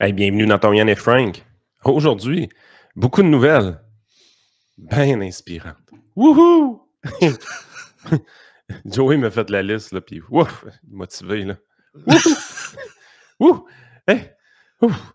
Hey, bienvenue dans ton Yann et Frank. Aujourd'hui, beaucoup de nouvelles, bien inspirantes. Wouhou! Joey m'a fait la liste, là, puis ouf, motivé, là. Wouhou! Wouh! Hey! Ouf!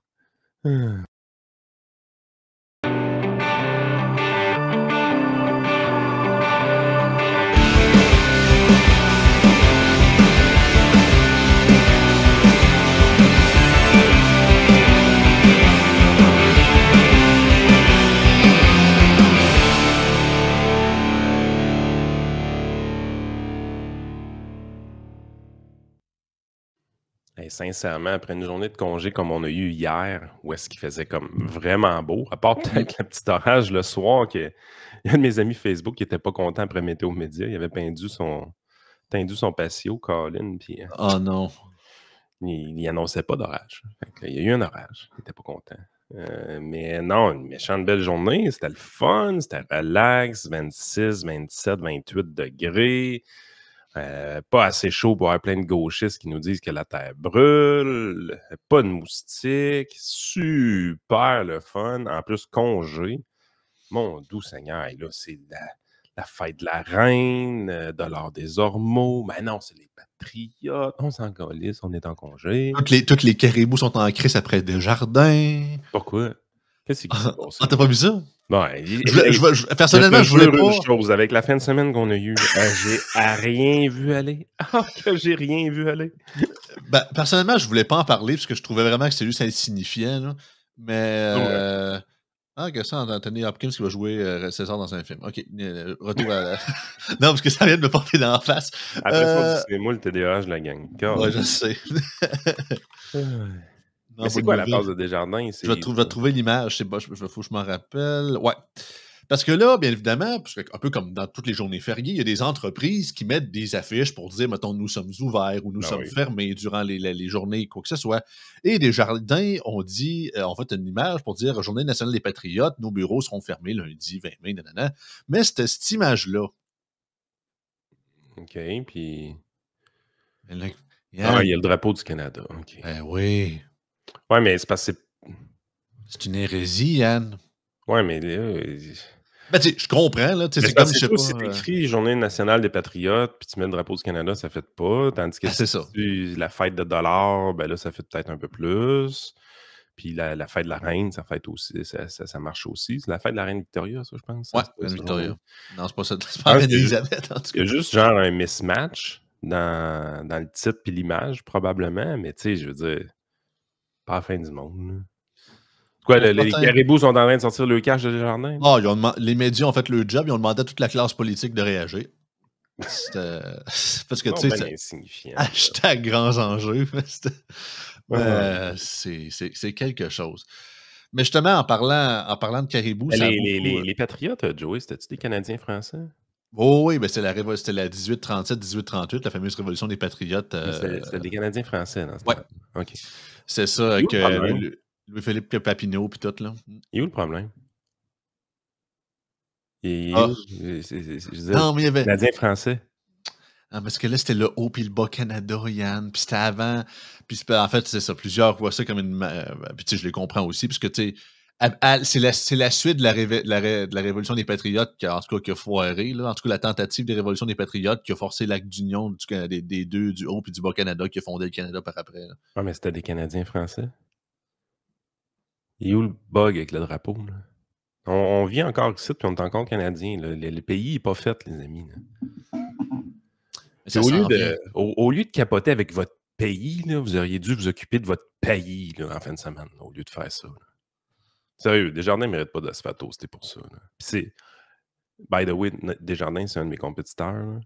Hey, sincèrement, après une journée de congé comme on a eu hier, où est-ce qu'il faisait comme vraiment beau, à part peut-être le petit orage le soir, il y a un de mes amis Facebook qui n'était pas content après Météo Média. Il avait tendu son patio, Colin, puis Oh non. il annonçait pas d'orage. Il y a eu un orage. Il n'était pas content. Mais non, une méchante belle journée. C'était le fun, c'était relax, 26, 27, 28 degrés. Pas assez chaud pour avoir plein de gauchistes qui nous disent que la terre brûle. Pas de moustiques. Super le fun. En plus, congé. Mon doux Seigneur, là, c'est la fête de la reine, de l'or des ormeaux. Ben non, c'est les patriotes. On s'en calisse, on est en congé. Toutes les caribous sont en crise après Desjardins. Pourquoi? Qu'est-ce qui s'est passé? Ah, t'as pas vu ça? Ouais, Personnellement, je voulais pas. Une chose, avec la fin de semaine qu'on a eue, j'ai rien vu aller. Ah, que j'ai rien vu aller. Ben, personnellement, je voulais pas en parler parce que je trouvais vraiment que c'était juste insignifiant. Là. Mais. Ah, que ça, Anthony Hopkins qui va jouer César dans un film. OK, retour à... Non, parce que ça vient de me porter dans la face. Après ça, c'est moi le TDAH de la gang. Ouais, je sais. Non, mais c'est quoi la base de Desjardins? Je vais trouver l'image. C'est bon, faut que je m'en rappelle. Ouais. Parce que là, bien évidemment, parce que, un peu comme dans toutes les journées fériées, il y a des entreprises qui mettent des affiches pour dire, mettons, nous sommes ouverts ou nous sommes fermés durant les journées, quoi que ce soit. Et Desjardins ont dit, en fait, une image pour dire Journée nationale des patriotes, nos bureaux seront fermés lundi 20 mai, nanana. Mais c'était cette image-là. OK, puis... Là, ah, il y a le drapeau du Canada. OK. Ben oui. Ouais, mais c'est parce que c'est une hérésie, Yann. Ouais, mais là... Ben, tu sais, je comprends, là. C'est comme, je sais pas... Si t'écris Journée nationale des patriotes, puis tu mets le drapeau du Canada, ça fait pas. Tandis que c'est ça. La fête de dollars, ben là, ça fait peut-être un peu plus. Puis la fête de la reine, ça fête aussi, ça marche aussi. C'est la fête de la reine Victoria, ça, je pense. Ouais, la reine Victoria. Non, c'est pas ça. C'est pas la reine Elisabeth, en tout cas. Il y a juste genre un mismatch dans le titre puis l'image, probablement. Mais tu sais, je veux dire, pas la fin du monde, là. Quoi, les caribous sont en train de sortir le cash de Desjardins? Ah, les médias ont fait leur job, ils ont demandé à toute la classe politique de réagir. Parce que, tu sais, hashtag grands enjeux. C'est quelque chose. Mais justement, en parlant de caribous, ça les patriotes, Joey, c'était-tu des Canadiens français? Oh oui, ben c'était la 1837-1838, la fameuse révolution des patriotes. C'était des Canadiens français dans ce temps. Ouais. OK. C'est ça, avec Louis-Philippe Papineau puis tout, là. Il est où le problème? Non, mais il y avait... Canadien français. Ah, parce que là, c'était le haut puis le bas Canada, Yann. Puis c'était avant. Puis en fait, c'est ça. Plusieurs voient ça comme une... Puis tu sais, je les comprends aussi. Parce que, tu sais, c'est la suite de la Révolution des Patriotes qui a foiré. Là. En tout cas, la tentative de Révolution des Patriotes qui a forcé l'acte d'union des deux, du haut puis du bas Canada, qui a fondé le Canada par après. Là. Ah, mais c'était des Canadiens français. Il est où le bug avec le drapeau, là? On vit encore ici, puis on est encore Canadiens. Le pays n'est pas fait, les amis. Au lieu de capoter avec votre pays, là, vous auriez dû vous occuper de votre pays là, en fin de semaine, au lieu de faire ça. Là. Sérieux, Desjardins ne mérite pas de se faire toaster pour ça. Là. Puis c'est... By the way, Desjardins, c'est un de mes compétiteurs.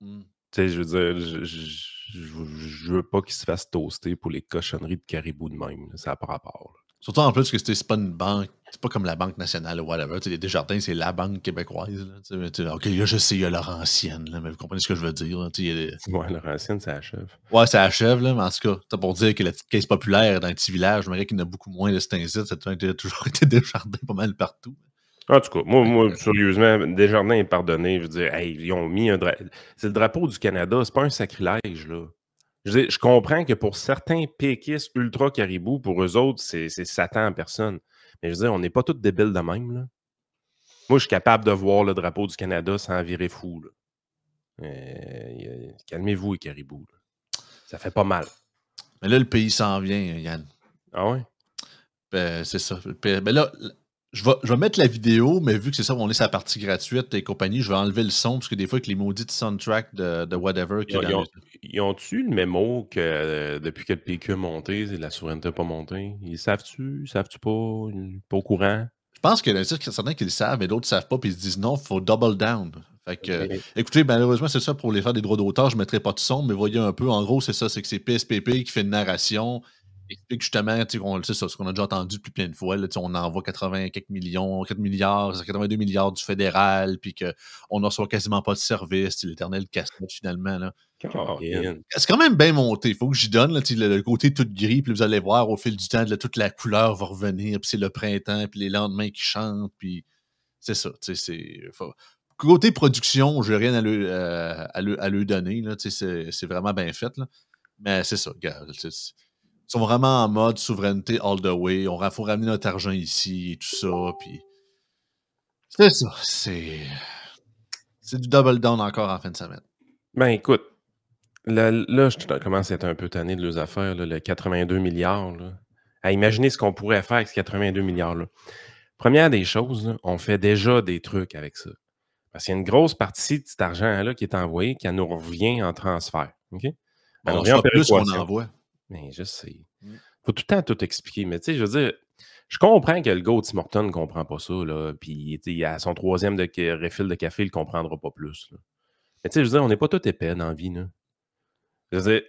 Tu sais, je veux dire, je veux pas qu'il se fasse toaster pour les cochonneries de caribou de même. Là. Ça n'a pas rapport. Là. Surtout en plus que c'est pas une banque, c'est pas comme la Banque nationale ou whatever. Les Desjardins, c'est la banque québécoise. Là. OK, là, je sais, il y a Laurentienne, là, mais vous comprenez ce que je veux dire. Là, ouais, Laurentienne, ça achève. Ouais, ça achève, là, mais en tout cas, c'est pour dire que la petite caisse populaire dans un petit village, je me dirais qu'il y en a beaucoup moins de cet incite. Ça a toujours été Desjardins pas mal partout. En tout cas, moi sérieusement, Desjardins est pardonné. Je veux dire, hey, ils ont mis c'est le drapeau du Canada, c'est pas un sacrilège, là. Je comprends que pour certains péquistes ultra caribous, pour eux autres, c'est Satan en personne. Mais je veux dire, on n'est pas tous débiles de même, là. Moi, je suis capable de voir le drapeau du Canada sans virer fou, là. Calmez-vous, les caribous, là. Ça fait pas mal. Mais là, le pays s'en vient, Yann. Ah ouais? C'est ça. Ben là, je vais mettre la vidéo, mais vu que c'est ça, on est sur la partie gratuite et compagnie, je vais enlever le son, parce que des fois, avec les maudites soundtracks de whatever... Ils ont-tu le mémo que depuis que le PQ a monté, la souveraineté n'a pas monté? Ils savent-tu? Savent-tu pas? Ils sont pas au courant? Je pense qu'il y en a certains qui le savent, mais d'autres ne savent pas, puis ils se disent non, il faut double down. Fait que, Ok. écoutez, malheureusement, c'est ça pour les faire des droits d'auteur, je ne mettrai pas de son, mais voyez un peu, en gros, c'est ça, c'est que c'est PSPP qui fait une narration, explique justement, c'est ça, ce qu'on a déjà entendu depuis plein de fois, là, on envoie 80 quelques millions, 4 milliards, 82 milliards du fédéral, puis qu'on ne reçoit quasiment pas de service, c'est l'éternel casse-tête finalement. Là. C'est quand même bien monté. Il faut que j'y donne là, le côté tout gris, puis vous allez voir au fil du temps, là, toute la couleur va revenir, puis c'est le printemps, puis les lendemains qui chantent, puis c'est ça. Côté production, j'ai rien à lui donner. Là, c'est vraiment bien fait. Là. Mais c'est ça, regarde. Ils sont vraiment en mode souveraineté all the way. On faut ramener notre argent ici et tout ça. Puis c'est ça. C'est du double down encore en fin de semaine. Ben écoute, là, je commence à être un peu tanné de leurs affaires, là, le 82 milliards. Là. À imaginer ce qu'on pourrait faire avec ce 82 milliards-là. Première des choses, là, on fait déjà des trucs avec ça. Parce qu'il y a une grosse partie de cet argent-là qui est envoyé qui nous revient en transfert. OK? On reçoit plus qu'on envoie. Mais je sais. Il faut tout le temps tout expliquer. Mais tu sais, je veux dire, je comprends que le gars Tim Hortons ne comprend pas ça. Là, puis à son troisième refill de café, il ne comprendra pas plus. Là. Mais tu sais, je veux dire, on n'est pas tout épais dans la vie. Là. Je veux dire,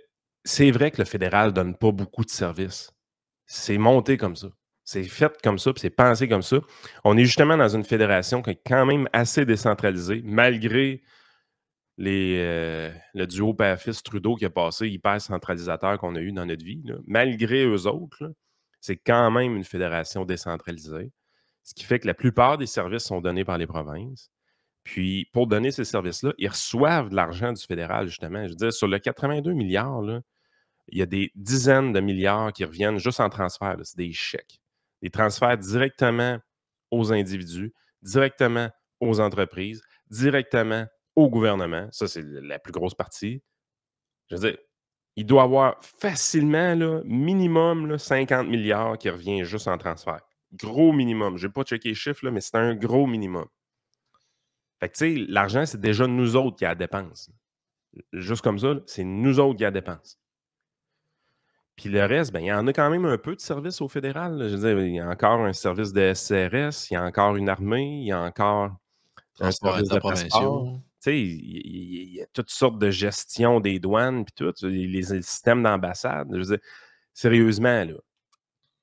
c'est vrai que le fédéral ne donne pas beaucoup de services. C'est monté comme ça. C'est fait comme ça, puis c'est pensé comme ça. On est justement dans une fédération qui est quand même assez décentralisée, malgré le duo père-fils-Trudeau qui a passé hyper centralisateur qu'on a eu dans notre vie. Là. Malgré eux autres, là, c'est quand même une fédération décentralisée, ce qui fait que la plupart des services sont donnés par les provinces. Puis, pour donner ces services-là, ils reçoivent de l'argent du fédéral, justement. Je veux dire, sur le 82 milliards, là, il y a des dizaines de milliards qui reviennent juste en transfert. C'est des chèques. Des transferts directement aux individus, directement aux entreprises, directement au gouvernement. Ça, c'est la plus grosse partie. Je veux dire, il doit y avoir facilement, là, minimum, là, 50 milliards qui revient juste en transfert. Gros minimum. Je n'ai pas checké les chiffres, là, mais c'est un gros minimum. Fait que, tu sais, l'argent, c'est déjà nous autres qui la dépense. Juste comme ça, c'est nous autres qui la dépense. Puis le reste, ben, il y en a quand même un peu de services au fédéral. Là. Je veux dire, il y a encore un service de SCRS, il y a encore une armée, il y a encore un service de passeport. Tu sais, il y a toutes sortes de gestion des douanes, puis tout, les systèmes d'ambassade. Je veux dire, sérieusement, là,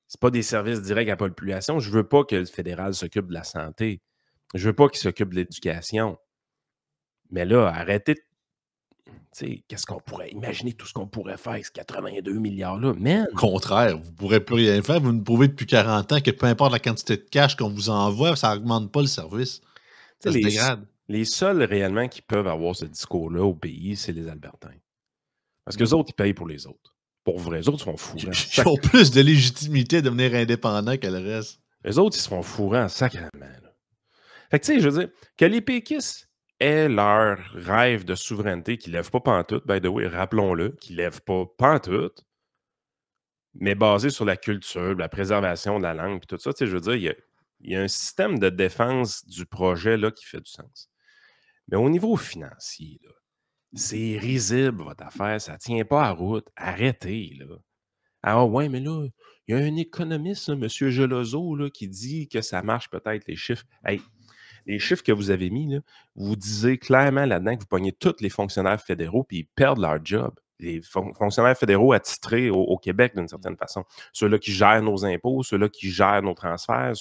c'est pas des services directs à population. Je veux pas que le fédéral s'occupe de la santé. Je veux pas qu'il s'occupe de l'éducation. Mais là, arrêtez de... Qu'est-ce qu'on pourrait imaginer tout ce qu'on pourrait faire avec ces 82 milliards-là? Man! Au contraire, vous ne pourrez plus rien faire. Vous nous prouvez depuis 40 ans que peu importe la quantité de cash qu'on vous envoie, ça n'augmente pas le service. Ça se dégrade. Les seuls réellement qui peuvent avoir ce discours-là au pays, c'est les Albertains. Parce que les autres, ils payent pour les autres. Pour vrai, les autres se font fourrer. Ils ont plus de légitimité de devenir indépendants que le reste. Les autres, ils se font fourrer en sacrément. Là. Fait que, tu sais, je veux dire, que les péquistes aient leur rêve de souveraineté qui ne lève pas pantoute, by the way, rappelons-le, qui ne lève pas pantoute, mais basé sur la culture, la préservation de la langue, puis tout ça, tu sais, je veux dire, il y a un système de défense du projet là, qui fait du sens. Mais au niveau financier, là, c'est risible, votre affaire. Ça ne tient pas à route. Arrêtez, là. Ah ouais, mais là, il y a un économiste, là, M. Gelozo, là, qui dit que ça marche peut-être, les chiffres. Hey, les chiffres que vous avez mis, là, vous disiez clairement là-dedans que vous pognez tous les fonctionnaires fédéraux puis ils perdent leur job. Les fonctionnaires fédéraux attitrés au Québec, d'une certaine façon. Ceux-là qui gèrent nos impôts, ceux-là qui gèrent nos transferts.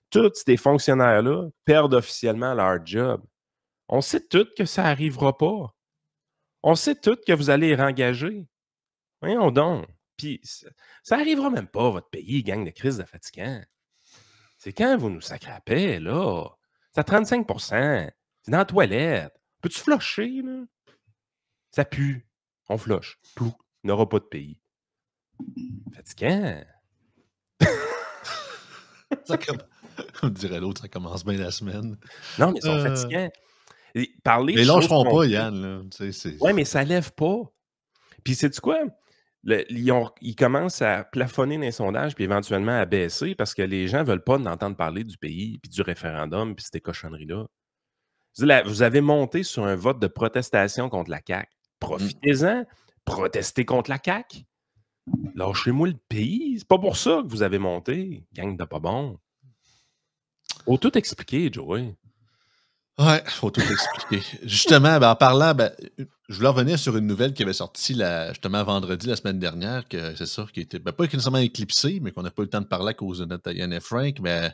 Tous ces fonctionnaires-là perdent officiellement leur job. On sait tous que ça n'arrivera pas. On sait tous que vous allez les rengager. Voyons donc. Puis, ça n'arrivera même pas, votre pays, gang de crise de fatigants. C'est quand vous nous sacrez la paix, là. C'est à 35 %. C'est dans la toilette. Peux-tu flusher, là? Ça pue. On flush. Plou. Il n'aura pas de pays. Fatigant. On dirait l'autre, ça commence bien la semaine. Non, mais ils sont fatigants. Parler Mais de ils choses lâcheront pas, concrètes. Yann. Là. Oui, mais ça lève pas. Puis, sais-tu quoi? Ils commencent à plafonner dans les sondages puis éventuellement à baisser parce que les gens ne veulent pas entendre parler du pays puis du référendum puis ces cochonneries-là. Vous avez monté sur un vote de protestation contre la CAQ. Profitez-en. Protestez contre la CAQ. Lâchez-moi le pays. C'est pas pour ça que vous avez monté. Gang de pas bon. Faut tout expliquer, Joey. Ouais, faut tout expliquer. Justement, en parlant, je voulais revenir sur une nouvelle qui avait sorti justement vendredi, la semaine dernière, que c'est ça, qui était pas nécessairement éclipsé, mais qu'on n'a pas eu le temps de parler à cause de notre Yann et Frank, mais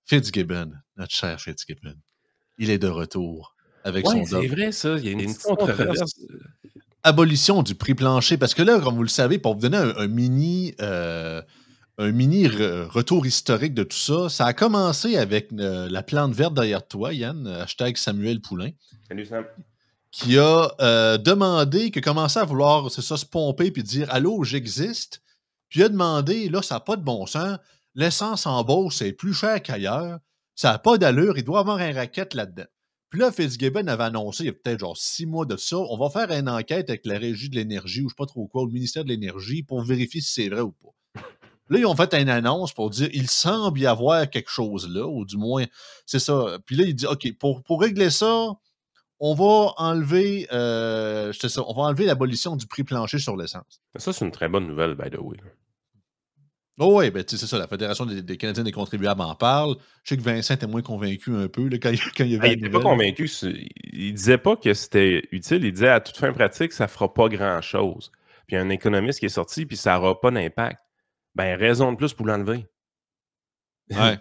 Fitzgibbon, notre cher Fitzgibbon, il est de retour avec son c'est vrai, ça. Il y a une petite controverse. controverse. Abolition du prix plancher, parce que là, comme vous le savez, pour vous donner un mini retour historique de tout ça, ça a commencé avec la plante verte derrière toi, Yann, hashtag Samuel Poulain. Salut Sam. Qui a demandé, qui a commencé à vouloir, c'est ça, se pomper puis dire « Allô, j'existe ». Puis il a demandé, là, ça n'a pas de bon sens, l'essence en Beauce, c'est plus cher qu'ailleurs, ça n'a pas d'allure, il doit avoir un racket là-dedans. Puis là, Fitzgibbon avait annoncé, il y a peut-être genre 6 mois de ça, on va faire une enquête avec la Régie de l'énergie, ou je ne sais pas trop quoi, ou le ministère de l'Énergie, pour vérifier si c'est vrai ou pas. Là, ils ont fait une annonce pour dire il semble y avoir quelque chose là, ou du moins, c'est ça. Puis là, il dit OK, pour régler ça, on va enlever, on va enlever l'abolition du prix plancher sur l'essence. Ça, c'est une très bonne nouvelle, by the way. Oh oui, ben, c'est ça, la Fédération des Canadiens des contribuables en parle. Je sais que Vincent était moins convaincu un peu là, quand il y avait il n'était pas convaincu. Il disait pas que c'était utile. Il disait à toute fin pratique, ça ne fera pas grand-chose. Puis il y a un économiste qui est sorti, puis ça n'aura pas d'impact. Ben, raison de plus pour l'enlever. Ouais.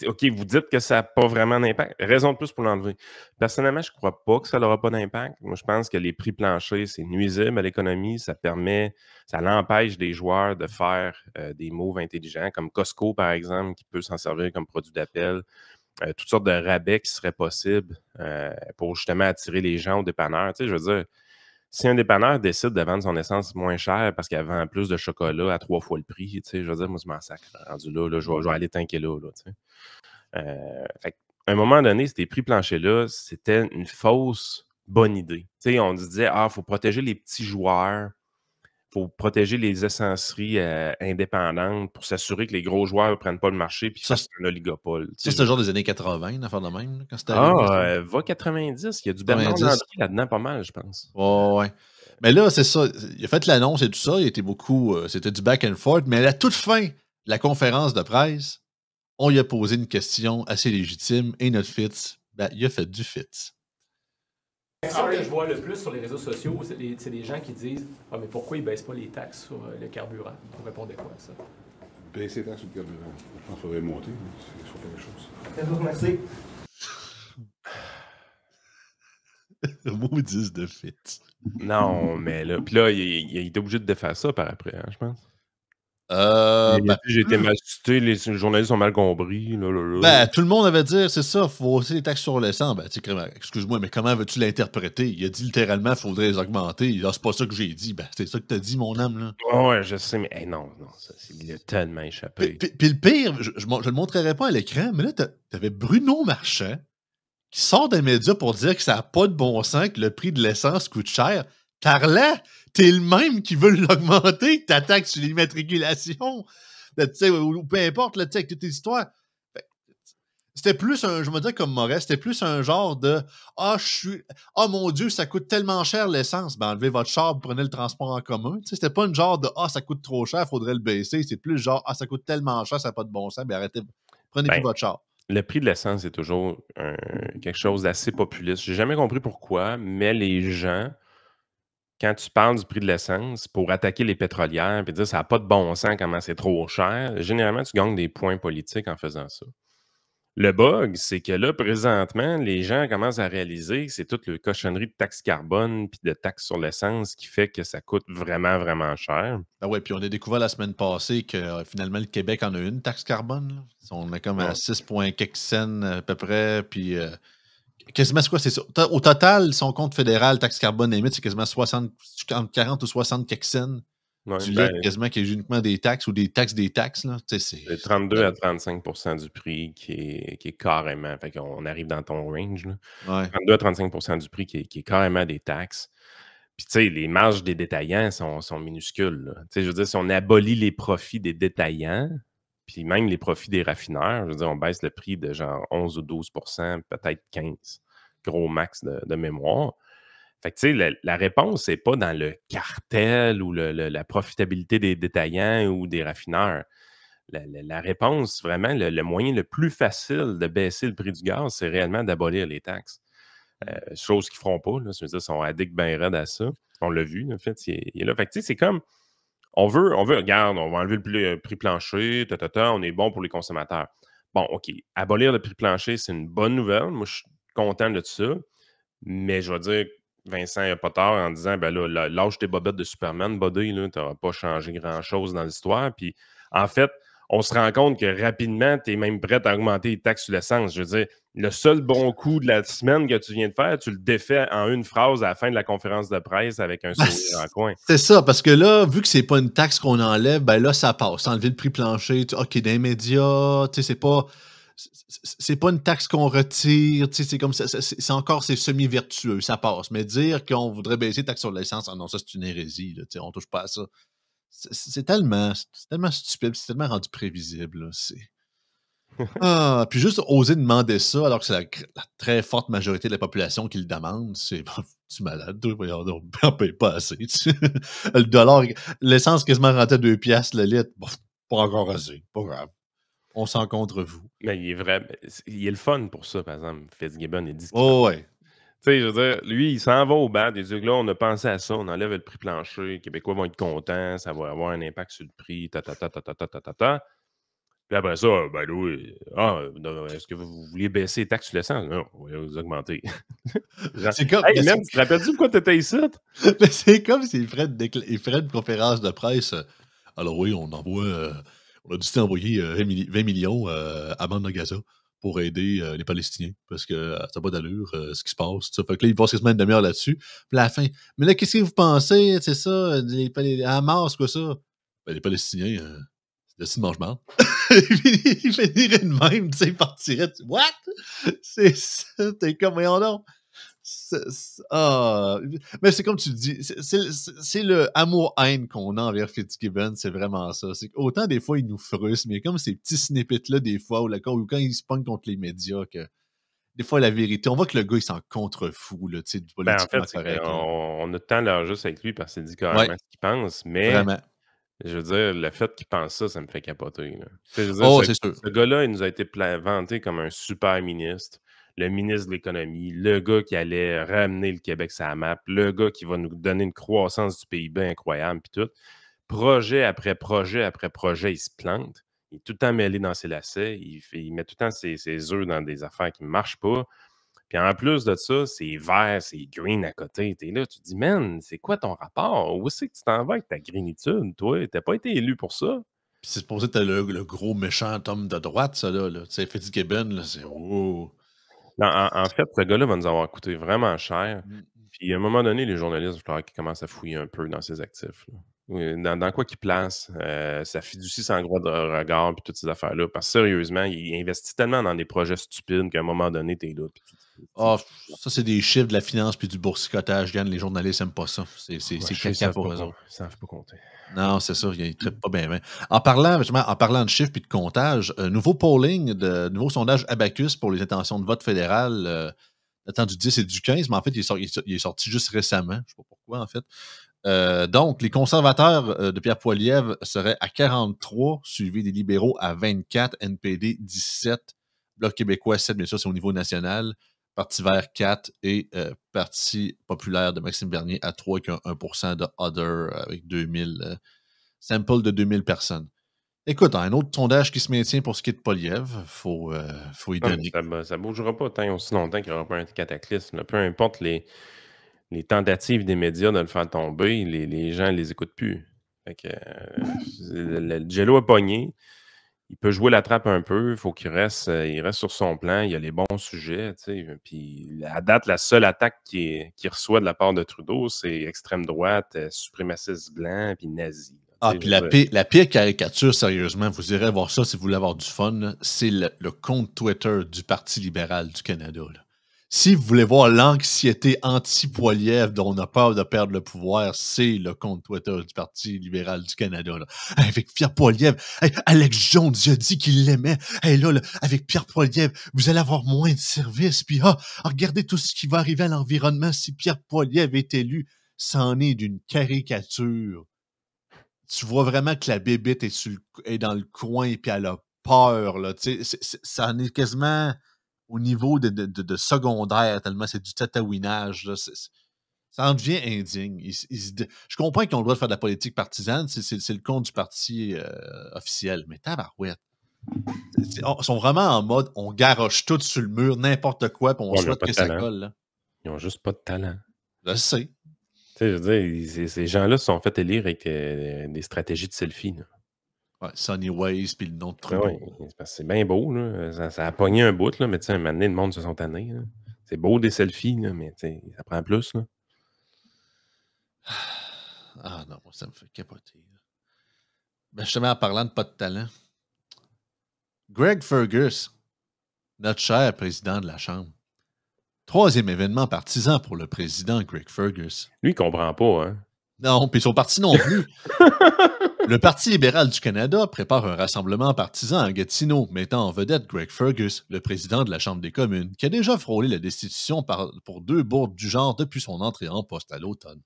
OK, vous dites que ça n'a pas vraiment d'impact. Raison de plus pour l'enlever. Personnellement, je ne crois pas que ça n'aura pas d'impact. Moi, je pense que les prix planchers, c'est nuisible à l'économie. Ça l'empêche des joueurs de faire des moves intelligents, comme Costco, par exemple, qui peut s'en servir comme produit d'appel. Toutes sortes de rabais qui seraient possibles pour justement attirer les gens au dépanneur. Tu sais, je veux dire, si un dépanneur décide de vendre son essence moins cher parce qu'elle vend plus de chocolat à 3 fois le prix, tu sais, je veux dire, moi, je m'en sacre. Rendu là, je vais aller tanker là, tu sais. Fait à un moment donné, ces prix planchers-là, c'était une fausse bonne idée. Tu sais, on disait, il faut protéger les petits joueurs, il faut protéger les essenceries indépendantes pour s'assurer que les gros joueurs ne prennent pas le marché puis fassent un oligopole. Ça, c'est le genre des années 80, une affaire de même, quand c'était arrivé. Va 90. Il y a du Bernard Landry là-dedans pas mal, je pense. Ouais. Mais là, c'est ça. Il a fait l'annonce et tout ça. Il était beaucoup. C'était du back and forth. Mais à la toute fin de la conférence de presse, on lui a posé une question assez légitime. Et notre Fitz, il a fait du Fitz. Ce que je vois le plus sur les réseaux sociaux, c'est des gens qui disent « Ah, mais pourquoi ils ne baissent pas les taxes sur le carburant? » Vous répondez quoi à ça? Baisser les taxes sur le carburant. Je pense qu'il faudrait monter. Il faut faire quelque chose. Merci. Maudisse de Fitz. Non, mais là. Puis là, il était obligé de défaire ça par après, hein, je pense. J'ai été mal cité, les journalistes sont mal compris. Tout le monde avait dit, c'est ça, il faut hausser les taxes sur l'essence. Excuse-moi, mais comment veux-tu l'interpréter? Il a dit littéralement qu'il faudrait les augmenter. C'est pas ça que j'ai dit. C'est ça que t'as dit, mon âme. Là. Ouais, je sais, mais non, il a tellement échappé. Puis le pire, je le montrerai pas à l'écran, mais là, t'avais Bruno Marchand qui sort des médias pour dire que ça n'a pas de bon sens, que le prix de l'essence coûte cher. Car là, t'es le même qui veut l'augmenter, que t'attaques sur l'immatriculation, ou peu importe, là, avec toutes tes histoires. C'était plus je me dis comme Moret, c'était plus un genre de « Ah, mon Dieu, ça coûte tellement cher l'essence. » Ben, enlevez votre char, prenez le transport en commun. C'était pas une genre de « Ah, ça coûte trop cher, faudrait le baisser. » C'est plus genre « Ah, ça coûte tellement cher, ça n'a pas de bon sens. » Ben, arrêtez, prenez plus votre char. Le prix de l'essence est toujours quelque chose d'assez populiste. J'ai jamais compris pourquoi, mais les gens, quand tu parles du prix de l'essence pour attaquer les pétrolières et dire ça n'a pas de bon sens, comment c'est trop cher, généralement, tu gagnes des points politiques en faisant ça. Le bug, c'est que là, présentement, les gens commencent à réaliser que c'est toute le cochonnerie de taxes carbone puis de taxes sur l'essence qui fait que ça coûte vraiment, vraiment cher. Ah ouais, puis on a découvert la semaine passée que finalement, le Québec en a une taxe carbone. Là. On est comme à 6 quelques cents à peu près, puis Quasiment, c'est quoi? C'est ça. Au total, son compte fédéral, taxe carbone limite, c'est quasiment 60, entre 40 ou 60 quelques cents Ouais, du litre, quasiment qu'il y a uniquement des taxes ou des taxes. Là. C'est 32 à 35 du prix qui est carrément. Fait qu'on arrive dans ton range. Là. Ouais. 32 à 35 du prix qui est carrément des taxes. Puis, tu sais, les marges des détaillants sont minuscules. Tu sais, je veux dire, si on abolit les profits des détaillants, puis même les profits des raffineurs, je veux dire, on baisse le prix de genre 11 ou 12 peut-être 15, gros max de mémoire. Fait que, tu sais, la réponse, c'est pas dans le cartel ou la profitabilité des détaillants ou des raffineurs. La réponse, vraiment, le moyen le plus facile de baisser le prix du gaz, c'est réellement d'abolir les taxes. Chose qu'ils ne feront pas. Là, je veux dire, ils sont addicts bien raides à ça. On l'a vu, en fait, il est là. Fait que, tu sais, c'est comme, on veut, regarde, on va enlever le prix plancher, on est bon pour les consommateurs. Bon, OK, abolir le prix plancher, c'est une bonne nouvelle. Moi, je suis content de ça. Mais je vais dire, Vincent, il n'y a pas tort en disant, ben là, lâche tes bobettes de Superman, buddy, tu n'auras pas changé grand-chose dans l'histoire. Puis, en fait, on se rend compte que rapidement, tu es même prêt à augmenter les taxes sur l'essence. Je veux dire, le seul bon coup de la semaine que tu viens de faire, tu le défais en une phrase à la fin de la conférence de presse avec un sourire en coin. C'est ça, parce que là, vu que c'est pas une taxe qu'on enlève, ben là, ça passe. Enlever le prix plancher, OK, dans les médias, tu sais, c'est pas une taxe qu'on retire, tu sais, c'est comme ça, c'est encore, c'est semi-vertueux, ça passe. Mais dire qu'on voudrait baisser la taxe sur l'essence, non, ça, c'est une hérésie, là, tu sais, on touche pas à ça. C'est tellement stupide, c'est tellement rendu prévisible, là, puis juste oser demander ça, alors que c'est la très forte majorité de la population qui le demande, c'est tu es malade, toi, on paye pas assez. Le dollar, l'essence quasiment rentrait à 2 piastres le litre. Bon, pas encore assez, pas grave. On s'en contre vous. Mais il est vrai, il est le fun pour ça, par exemple. Fitzgibbon, il dit Oh, ouais. Tu sais, je veux dire, lui, il s'en va au banc. Il dit là, on a pensé à ça, on enlève le prix plancher, les Québécois vont être contents, ça va avoir un impact sur le prix, ta. Puis après ça, ben oui, est-ce que vous vouliez baisser les taxes sur l'essence? Non, on va vous augmenter. C'est comme, hey, man, tu te rappelles-tu pourquoi tu étais ici? Mais c'est comme s'il ferait une conférence de presse. Alors oui, on a décidé d'envoyer 20 millions à Bande de Gaza pour aider les Palestiniens parce que ça n'a pas d'allure ce qui se passe. Ça. Fait que là, il passe quasiment une demi-heure là-dessus. Puis à la fin, mais là, qu'est-ce que vous pensez? C'est ça, Hamas, quoi ça? Ben, les Palestiniens, c'est de mange-marde. Il finirait de même, tu sais, il partirait. What? C'est ça, t'es comme, voyons donc. Mais c'est comme tu dis, c'est le amour-haine qu'on a envers Fitzgibbon, c'est vraiment ça. C'est autant des fois, il nous frustre, mais comme ces petits snippets-là, des fois, ou quand il se pogne contre les médias, que des fois, la vérité, on voit que le gars, il s'en contrefou, là, tu sais, du politiquement en fait, correct. on a tant l'heure juste avec lui parce qu'il dit carrément ce qu'il pense, mais Vraiment. je veux dire, le fait qu'il pense ça me fait capoter. Là. Je veux Oh, dire, c'est sûr. ce gars-là, il nous a été vanté comme un super ministre, le ministre de l'économie, le gars qui allait ramener le Québec sur la map, le gars qui va nous donner une croissance du PIB incroyable, puis tout. Projet après projet après projet, il se plante. Il est tout le temps mêlé dans ses lacets. Il met tout le temps ses œufs dans des affaires qui ne marchent pas. Puis en plus de ça, c'est vert, c'est green à côté. T'es là, tu te dis, man, c'est quoi ton rapport? Où c'est que tu t'en vas avec ta greenitude, toi? T'as pas été élu pour ça? Puis c'est supposé être le gros méchant homme de droite, ça, là. Tu sais, Fitzgibbon, là, c'est... Oh. Non, en fait, ce gars-là va nous avoir coûté vraiment cher. Puis à un moment donné, les journalistes, il va falloir qu'ils commencent à fouiller un peu dans ses actifs. Là. Oui, dans quoi qu'il place, sa fiducie sans droit de regard, puis toutes ces affaires-là. Parce que sérieusement, il investit tellement dans des projets stupides qu'à un moment donné, t'es là. Ah, ça, c'est des chiffres de la finance puis du boursicotage, Yann. Les journalistes n'aiment pas ça. C'est caca pour eux autres. Ils savent pas compter. Non, c'est ça. Ils ne traitent pas bien. En parlant de chiffres puis de comptage, nouveau polling, nouveau sondage Abacus pour les intentions de vote fédéral. Attends, du 10 et du 15, mais en fait, il est sorti juste récemment. Je ne sais pas pourquoi, en fait. Donc, les conservateurs de Pierre Poilievre seraient à 43, suivis des libéraux à 24, NPD 17, Bloc québécois 7, bien sûr, c'est au niveau national, Parti vert 4 et Parti populaire de Maxime Bernier à 3, qui a 1% de Other avec 2000, sample de 2000 personnes. Écoute, un autre sondage qui se maintient pour ce qui est de Poilievre, faut y donner. Ça ne bougera pas tant aussi longtemps qu'il n'y aura pas un cataclysme. Là. Peu importe les tentatives des médias de le faire tomber, les gens ne les écoutent plus. Fait que, le jello a pogné. il peut jouer la trappe un peu, il faut qu'il reste sur son plan, il a les bons sujets, tu sais. Puis à date, la seule attaque qu'il reçoit de la part de Trudeau, c'est extrême droite, suprémaciste blanc, puis nazi. Ah, puis la pire caricature, sérieusement, vous irez voir ça si vous voulez avoir du fun, c'est le compte Twitter du Parti libéral du Canada. Là. Si vous voulez voir l'anxiété anti-Poilievre dont on a peur de perdre le pouvoir, c'est le compte Twitter du Parti libéral du Canada. Là. Avec Pierre Poilievre, Alex Jones a dit qu'il l'aimait. Là, avec Pierre Poilievre, vous allez avoir moins de services. Puis regardez tout ce qui va arriver à l'environnement si Pierre Poilievre est élu. C'en est d'une caricature. Tu vois vraiment que la bébite est dans le coin et puis elle a peur. Là. Ça en est quasiment au niveau de secondaire, tellement c'est du tatouinage. Là. Ça en devient indigne. Je comprends qu'ils ont le droit de faire de la politique partisane, c'est le compte du parti officiel, mais tabarouette. Ils sont vraiment en mode on garoche tout sur le mur, n'importe quoi, puis on souhaite que ça colle. Là. Ils n'ont juste pas de talent. Je sais. Tu sais, je veux dire, ces gens-là se sont fait élire avec des stratégies de selfie. Là. Ouais, Sunny Ways, puis le nom de Trudeau. Oui, c'est bien beau, là. Ça a pogné un bout, là, mais tu sais, un moment donné, le monde se sont tannés. C'est beau des selfies, là, mais ça prend plus. Là. Ah non, moi, ça me fait capoter. Ben, justement, en parlant de pas de talent, Greg Fergus, notre cher président de la Chambre. 3e événement partisan pour le président Greg Fergus. Lui, il comprend pas, hein? Non, puis son parti non plus. Le Parti libéral du Canada prépare un rassemblement partisan à Gatineau, mettant en vedette Greg Fergus, le président de la Chambre des communes, qui a déjà frôlé la destitution pour 2 bourdes du genre depuis son entrée en poste à l'automne.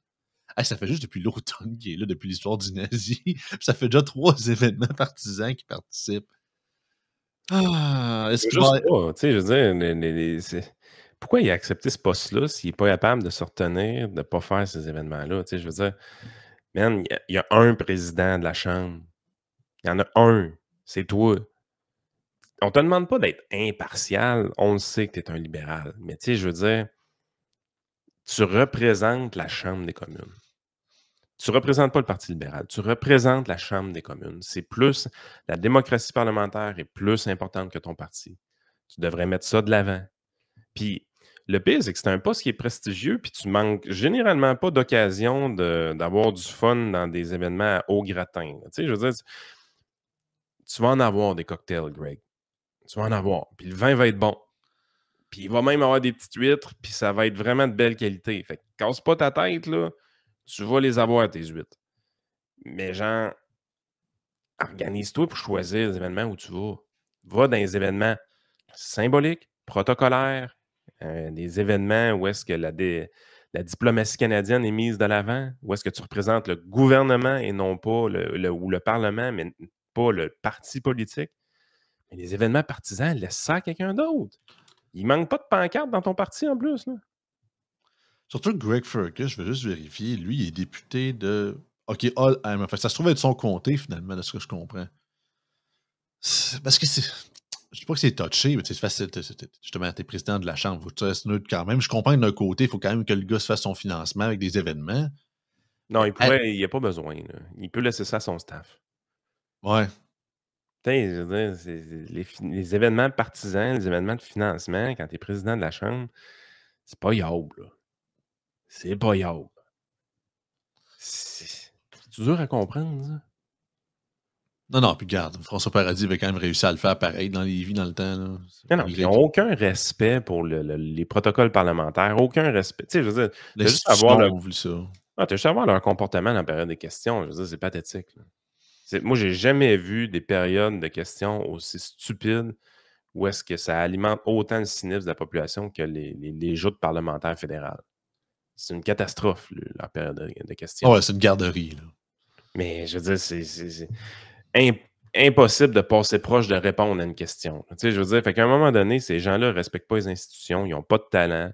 Ça fait juste depuis l'automne qu'il est là, depuis l'histoire du nazi. Ça fait déjà 3 événements partisans qui participent. Est-ce que pas, tu sais, je veux dire, pourquoi il a accepté ce poste-là s'il n'est pas capable de se retenir, de ne pas faire ces événements-là? Tu sais, je veux dire, man, il y a un président de la Chambre. Il y en a un. C'est toi. On ne te demande pas d'être impartial. On le sait que tu es un libéral. Mais tu sais, je veux dire, tu représentes la Chambre des communes. Tu ne représentes pas le Parti libéral. Tu représentes la Chambre des communes. C'est plus... La démocratie parlementaire est plus importante que ton parti. Tu devrais mettre ça de l'avant. Puis, le pire, c'est que c'est un poste qui est prestigieux, puis tu manques généralement pas d'occasion d'avoir du fun dans des événements à haut gratin. Tu sais, je veux dire, tu vas en avoir des cocktails, Greg. Tu vas en avoir. Puis le vin va être bon. Puis il va même avoir des petites huîtres, puis ça va être vraiment de belle qualité. Fait que casse pas ta tête, là. Tu vas les avoir, tes huîtres. Mais genre, organise-toi pour choisir les événements où tu vas. Va dans les événements symboliques, protocolaires, des événements où est-ce que la diplomatie canadienne est mise de l'avant, où est-ce que tu représentes le gouvernement et non pas ou le Parlement, mais pas le parti politique. Mais les événements partisans, laisse ça à quelqu'un d'autre. Il manque pas de pancarte dans ton parti en plus. Là. Surtout que Greg Fergus, je vais juste vérifier, lui, il est député de... OK, ça se trouve être son comté, finalement, de ce que je comprends. Parce que c'est... Je ne dis pas que c'est touché, mais c'est facile. Justement, tu es président de la Chambre, faut que tu restes neutre quand même. Je comprends que d'un côté, il faut quand même que le gars se fasse son financement avec des événements. Non, il n'y a pas besoin. Là. Il peut laisser ça à son staff. Ouais. Je veux dire, les événements partisans, les événements de financement, quand tu es président de la Chambre, c'est pas yaoub, là. C'est pas yaoub. C'est dur à comprendre, ça. Non, puis regarde, François Paradis avait quand même réussi à le faire pareil dans les vies dans le temps. Là. Non, ils n'ont aucun respect pour les protocoles parlementaires, aucun respect. Tu sais, je veux dire, tu as juste à voir leur comportement dans la période des questions. Je veux dire, c'est pathétique. Là. Moi, j'ai jamais vu des périodes de questions aussi stupides où est-ce que ça alimente autant le cynisme de la population que les joutes parlementaires fédérales. C'est une catastrophe, leur période de questions. Ouais, c'est une garderie. Là. Mais je veux dire, c'est impossible de passer proche de répondre à une question. Tu sais, je veux dire, fait qu'à un moment donné, ces gens-là ne respectent pas les institutions, ils n'ont pas de talent.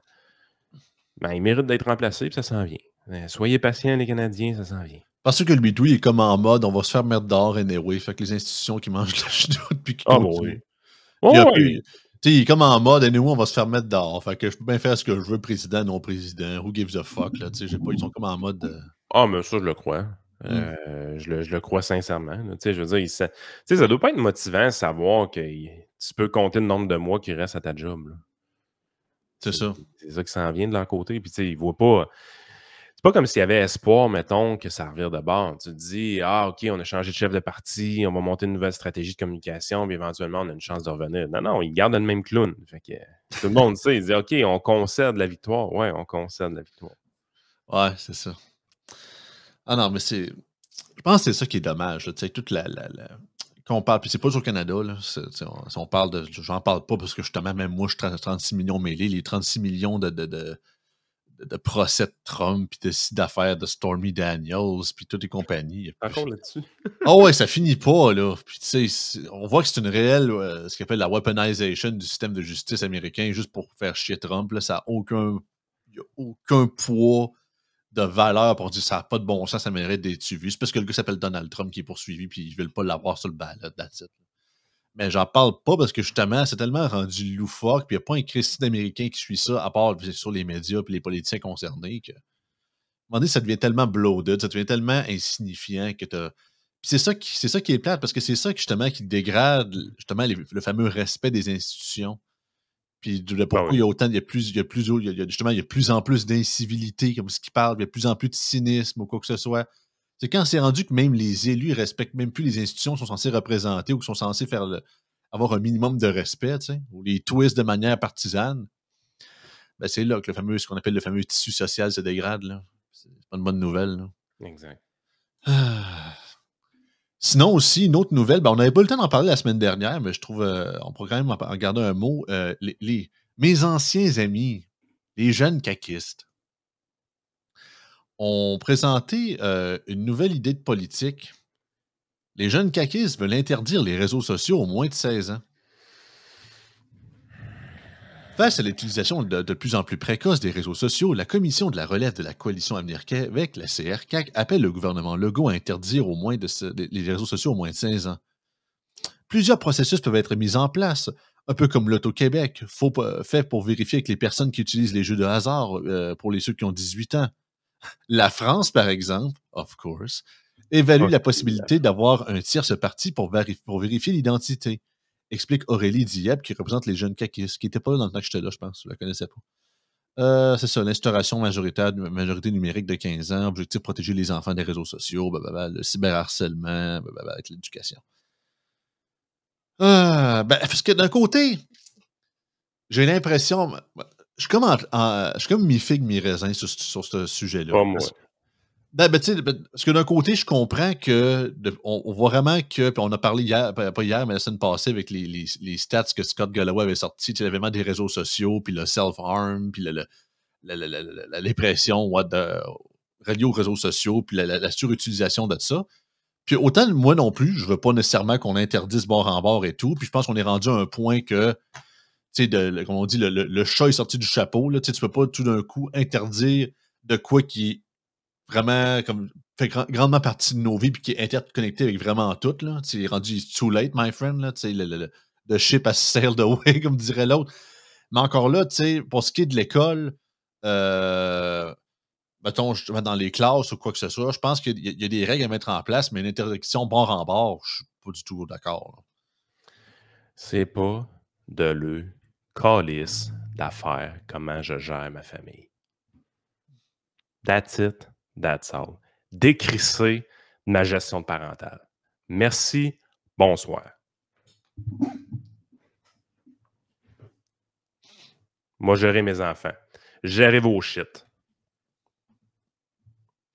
Ben, ils méritent d'être remplacés, puis ça s'en vient. Soyez patients, les Canadiens, ça s'en vient. Parce que le MeToo, il est comme en mode, on va se faire mettre dehors anyway, fait que les institutions qui mangent la chenoute puis qui continuent. Oui. Il est comme en mode, anyway, on va se faire mettre dehors, fait que je peux bien faire ce que je veux, président, non président, who gives a fuck, là, ils sont comme en mode... Ah, mais ça, je le crois. Je le crois sincèrement. Là. Je veux dire, ça ne doit pas être motivant de savoir que tu peux compter le nombre de mois qui restent à ta job. Là. C'est ça. C'est ça qui s'en vient de leur côté. Puis, ils ne voient pas. C'est pas comme s'il y avait espoir, mettons, que ça revire de bord. Tu te dis, ah, OK, on a changé de chef de parti, on va monter une nouvelle stratégie de communication, puis éventuellement, on a une chance de revenir. Non, ils gardent le même clown. Fait que, tout le monde sait, ils disent, OK, on concède la victoire. Ouais, on concède la victoire. Ouais, c'est ça. Ah non, mais c'est. Je pense que c'est ça qui est dommage. Tu sais, toute quand on parle, puis c'est pas juste au Canada, là. Si on parle de. J'en parle pas parce que justement, même moi, je suis 36 millions mêlés, les 36 millions de procès de Trump, puis d'affaires de Stormy Daniels, puis toutes les compagnies. Encore là-dessus. Oh ouais, ça finit pas, là. Puis tu sais, on voit que c'est une réelle, ce qu'on appelle la weaponization du système de justice américain juste pour faire chier Trump. Là, ça n'a aucun poids de valeur pour dire ça n'a pas de bon sens, ça mérite d'être vu. C'est parce que le gars s'appelle Donald Trump qui est poursuivi, puis ils veulent pas l'avoir sur le ballot, that's it. Mais j'en parle pas parce que justement, c'est tellement rendu loufoque, puis il n'y a pas un Christ d'Américain qui suit ça, à part sur les médias et les politiciens concernés, que à un moment donné, ça devient tellement bloated, ça devient tellement insignifiant que t'as. Puis c'est ça qui est plate, parce que c'est ça justement qui dégrade justement le fameux respect des institutions. Puis pourquoi il y a autant, il y a de plus en plus d'incivilité, comme ce qui parle, il y a de plus en plus de cynisme ou quoi que ce soit. C'est quand c'est rendu que même les élus ne respectent même plus les institutions qu'ils sont censés représenter ou qui sont censés avoir un minimum de respect, tu sais, ou les twists de manière partisane. Ben c'est là que ce qu'on appelle le fameux tissu social se dégrade, là. C'est pas une bonne nouvelle, là. Exact. Sinon aussi, une autre nouvelle, ben on n'avait pas le temps d'en parler la semaine dernière, mais je trouve, on pourrait quand même en garder un mot. Mes anciens amis, les jeunes caquistes, ont présenté une nouvelle idée de politique. Les jeunes caquistes veulent interdire les réseaux sociaux aux moins de 16 ans. Face à l'utilisation de plus en plus précoce des réseaux sociaux, la commission de la relève de la coalition Avenir Québec, la CRCAQ, appelle le gouvernement Legault à interdire les réseaux sociaux aux moins de 16 ans. Plusieurs processus peuvent être mis en place, un peu comme l'Auto-Québec, fait pour vérifier que les personnes qui utilisent les jeux de hasard pour ceux qui ont 18 ans. La France, par exemple, of course, évalue la possibilité d'avoir un tierce parti pour vérifier l'identité. Explique Aurélie Dieppe, qui représente les jeunes caquistes, qui n'était pas là dans le temps que j'étais là, je pense. Je ne la connaissais pas. C'est ça, l'instauration majorité numérique de 15 ans, objectif protéger les enfants des réseaux sociaux, le cyberharcèlement, avec l'éducation. Parce que d'un côté, j'ai l'impression. Je suis comme mi-figue, mi-raisin sur ce sujet-là. Pas moi. Parce que d'un côté, je comprends que on voit vraiment que, puis on a parlé hier, pas hier, mais la semaine passée avec les stats que Scott Galloway avait sortis, l'événement des réseaux sociaux, puis le self-harm, puis l'impression reliée aux réseaux sociaux, puis la surutilisation de ça. Puis autant, moi non plus, je veux pas nécessairement qu'on interdise bord en bord et tout, puis je pense qu'on est rendu à un point que, tu sais, comme on dit, le chat est sorti du chapeau, là, tu peux pas tout d'un coup interdire de quoi qui vraiment comme fait grandement partie de nos vies puis qui est interconnecté avec vraiment tout, là. C'est rendu too late, my friend, là. The ship has sailed away, comme dirait l'autre. Mais encore là, pour ce qui est de l'école, mettons, dans les classes ou quoi que ce soit, je pense qu'il y a des règles à mettre en place, mais une interdiction bord en bord, je suis pas du tout d'accord, là. C'est pas de le calice d'affaires comment je gère ma famille. That's it. That's all. Décrisser ma gestion parentale. Merci. Bonsoir. Moi, gérer mes enfants. Gérez vos shit.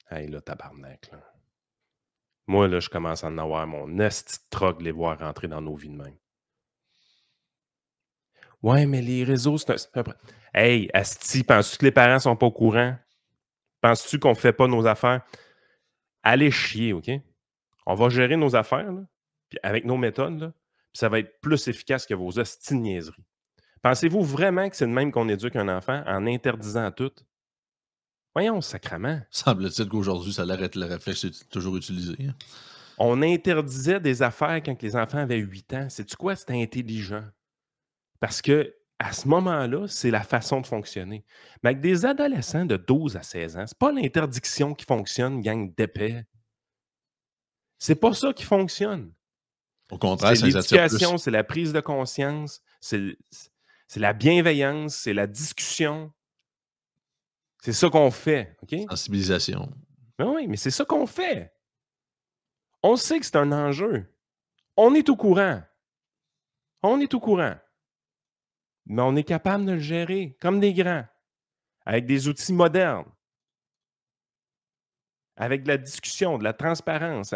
Hey, là, tabarnak, là. Moi, là, je commence à en avoir mon esti de troc de les voir rentrer dans nos vies de même. Ouais, mais les réseaux, c'est un... Hey, asti, penses-tu que les parents sont pas au courant? Penses-tu qu'on fait pas nos affaires? Allez chier, OK? On va gérer nos affaires, là, puis avec nos méthodes, là, puis ça va être plus efficace que vos hosties de niaiseries. Pensez-vous vraiment que c'est de même qu'on éduque un enfant en interdisant tout? Voyons, sacrement. Semble-t-il qu'aujourd'hui, ça l'arrête le réflexe est toujours utilisé. Hein? On interdisait des affaires quand les enfants avaient 8 ans. Sais-tu quoi? C'était intelligent. Parce que à ce moment-là, c'est la façon de fonctionner. Mais avec des adolescents de 12 à 16 ans, c'est pas l'interdiction qui fonctionne, gang d'épais. C'est pas ça qui fonctionne. Au contraire, c'est l'éducation, c'est la prise de conscience, c'est la bienveillance, c'est la discussion. C'est ça qu'on fait, OK? Sensibilisation. Ben oui, mais c'est ça qu'on fait. On sait que c'est un enjeu. On est au courant. On est au courant. Mais on est capable de le gérer comme des grands, avec des outils modernes, avec de la discussion, de la transparence.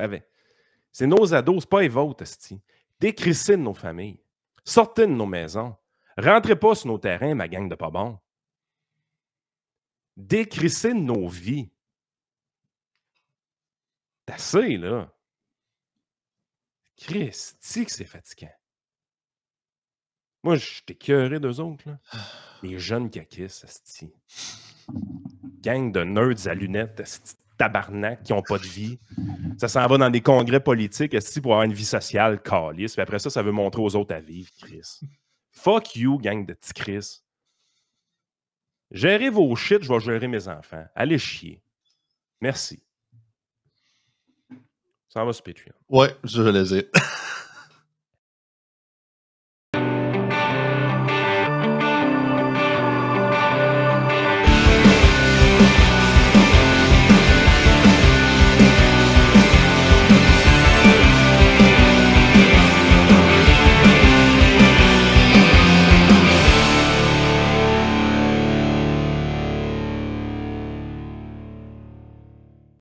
C'est nos ados, c'est pas les vôtres, esti. Décrissez de nos familles. Sortez de nos maisons. Rentrez pas sur nos terrains, ma gang de pas bons. Décrissez de nos vies. C'est assez, là. Christy que c'est fatigant. Moi, je suis écœuré d'eux autres, là. Les jeunes caquistes, esti. Gang de nerds à lunettes, esti, tabarnak, qui n'ont pas de vie. Ça s'en va dans des congrès politiques, esti, pour avoir une vie sociale, calice. Puis après ça, ça veut montrer aux autres à vivre, Chris. Fuck you, gang de petits Chris. Gérez vos shit, je vais gérer mes enfants. Allez chier. Merci. Ça va sur Patreon. Ouais, je le dire.